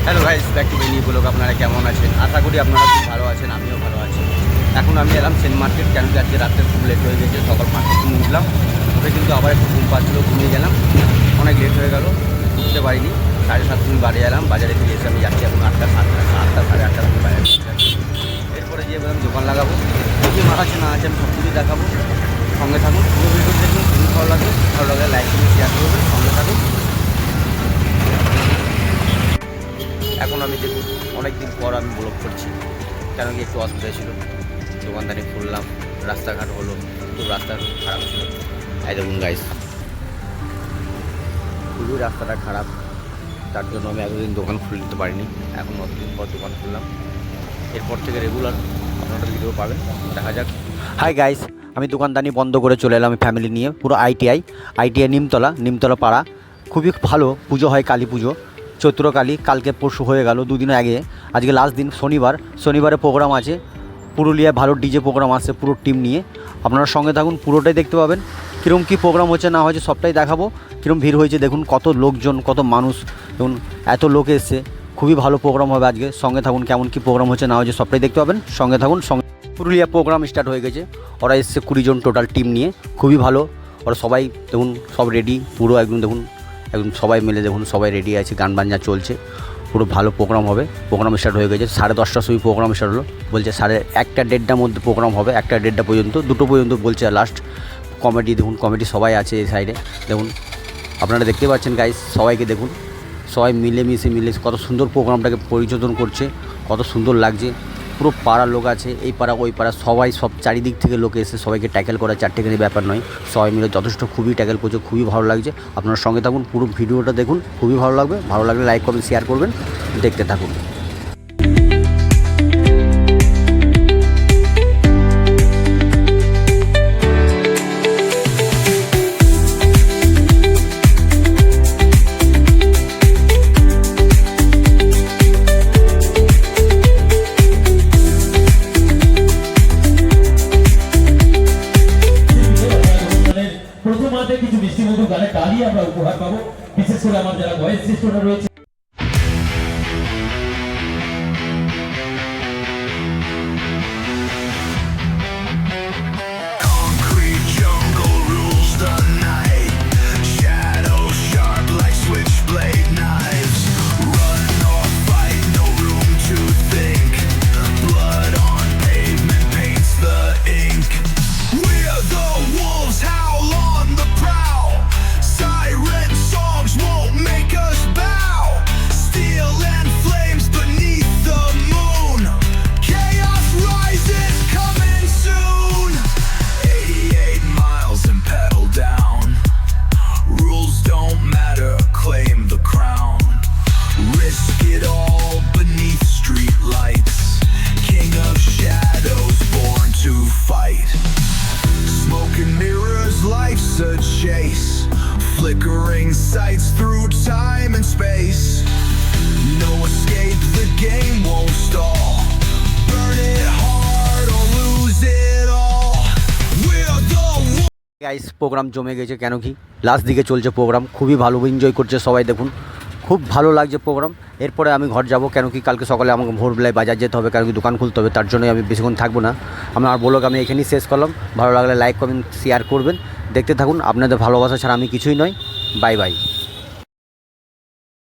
Hello guys, back to Benny blog. আপনারা কেমন আছেন? আশা করি আপনারা খুব ভালো আছেন, আমিও ভালো আছি। এখন আমি এলাম সেন্ট মার্কেট, কেন কি আজকে রাত্রে খুব লেট হয়ে গেছে। সকাল 5টার সময় উঠলাম, ওকে কিন্তু আবার একটু ঘুম পাচ্ছিলো, ঘুমিয়ে গেলাম, অনেক লেট হয়ে গেল, উঠতে পারিনি। 7:30 সময় বাড়ি এলাম, বাজারে ফিরে এসে আমি যাচ্ছি এখন 8টা 8:30 সময় বাজারে যাচ্ছি। এরপরে গিয়ে বললাম দোকান লাগাবো, দেখি মার আছে না আছে আমি সব কিছু দেখাবো। সঙ্গে থাকুন, পুরো ভিডিও দেখুন, খুবই ভালো লাগলে লাইক করুন, শেয়ার করবেন, সঙ্গে থাকুন। এখন আমি দেখুন অনেক দিন পর আমি ব্লগ করছি, কেন কি একটু অসুবিধা ছিল, দোকানদারি খুললাম, রাস্তাঘাট হলো, খুব রাস্তা খারাপ ছিল। এই দেখুন গাইস, খুবই রাস্তাটা খারাপ, তার জন্য আমি এতদিন দোকান খুলে দিতে পারিনি। এখন অতদিন পর দোকান খুললাম, এরপর থেকে রেগুলার আপনারা ভিডিও পাবেন, দেখা যাক। হাই গাইস, আমি দোকানদানি বন্ধ করে চলে এলাম ফ্যামিলি নিয়ে, পুরো আইটিআই নিমতলা পাড়া। খুবই ভালো পুজো হয়, কালী পুজো, চৈত্রকালী। কালকে পরশু হয়ে গেল, দুদিন আগে, আজকে লাস্ট দিন শনিবারে প্রোগ্রাম আছে পুরুলিয়ায়, ভালো ডিজে প্রোগ্রাম আসছে পুরো টিম নিয়ে। আপনারা সঙ্গে থাকুন, পুরোটাই দেখতে পাবেন, কীরকম কী প্রোগ্রাম হচ্ছে না হয়েছে সবটাই দেখাবো। কীরকম ভিড় হয়েছে দেখুন, কত লোকজন, কত মানুষ, দেখুন এত লোক এসছে, খুবই ভালো প্রোগ্রাম হবে আজকে। সঙ্গে থাকুন, কেমন কী প্রোগ্রাম হচ্ছে না হয়েছে সবটাই দেখতে পাবেন, সঙ্গে থাকুন। পুরুলিয়া প্রোগ্রাম স্টার্ট হয়ে গেছে, ওরা এসছে 20 জন টোটাল টিম নিয়ে, খুবই ভালো। ওরা সবাই দেখুন সব রেডি, পুরো একদম দেখুন, একদম সবাই মিলে দেখুন সবাই রেডি আছে, গান বাজনা চলছে, পুরো ভালো প্রোগ্রাম হবে। প্রোগ্রাম স্টার্ট হয়ে গেছে, 10:30টার সময় প্রোগ্রাম স্টার্ট হলো, বলছে 1:30টার মধ্যে প্রোগ্রাম হবে, 1:30 পর্যন্ত, 2টো পর্যন্ত বলছে লাস্ট। কমেডি দেখুন, কমেডি সবাই আছে এই সাইডে দেখুন, আপনারা দেখতে পাচ্ছেন গাইস, সবাইকে দেখুন, সবাই মিলেমিশে কত সুন্দর প্রোগ্রামটাকে পরিচালনা করছে, কত সুন্দর লাগছে। পুরো পাড়ার লোক আছে, এই পাড়া ওই পাড়া, সবাই সব চারিদিক থেকে লোক এসে সবাইকে ট্যাকেল করা চারটেখানি ব্যাপার নয়, সবাই মিলে যথেষ্ট খুবই ট্যাকেল করছে, খুবই ভালো লাগছে। আপনার সঙ্গে থাকুন, পুরো ভিডিওটা দেখুন, খুবই ভালো লাগবে। ভালো লাগলে লাইক করবেন, শেয়ার করবেন, দেখতে থাকুন। প্রথমার্ধে কিছু মিষ্টিমধুর গানে তালি আমরা উপহার পাবো, বিশেষ করে আমার যারা ভয়েস সিস্টেমরা রয়েছে। A chase, flickering sights through time and space. No escape, the game won't stall. Burn it hard or lose it all. We're the guys, program জমে গেছে, কেন কি লাস্ট দিকে চলছে প্রোগ্রাম, খুবই ভালো এনজয় করছে সবাই দেখুন, খুব ভালো লাগছে প্রোগ্রাম। এরপরে আমি ঘর যাব, কেন কি কালকে সকালে আমাকে ভোরবেলায় বাজার যেতে হবে, কারণ কি দোকান খুলতে হবে, তার জন্যই আমি বেশিক্ষণ থাকবো না। আমার ব্লগ আমি এখানেই শেষ করলাম। ভালো লাগলে লাইক করবেন, শেয়ার করবেন, দেখতে থাকুন। আপনাদের ভালোবাসা ছাড়া আমি কিছুই নয়। Bye bye.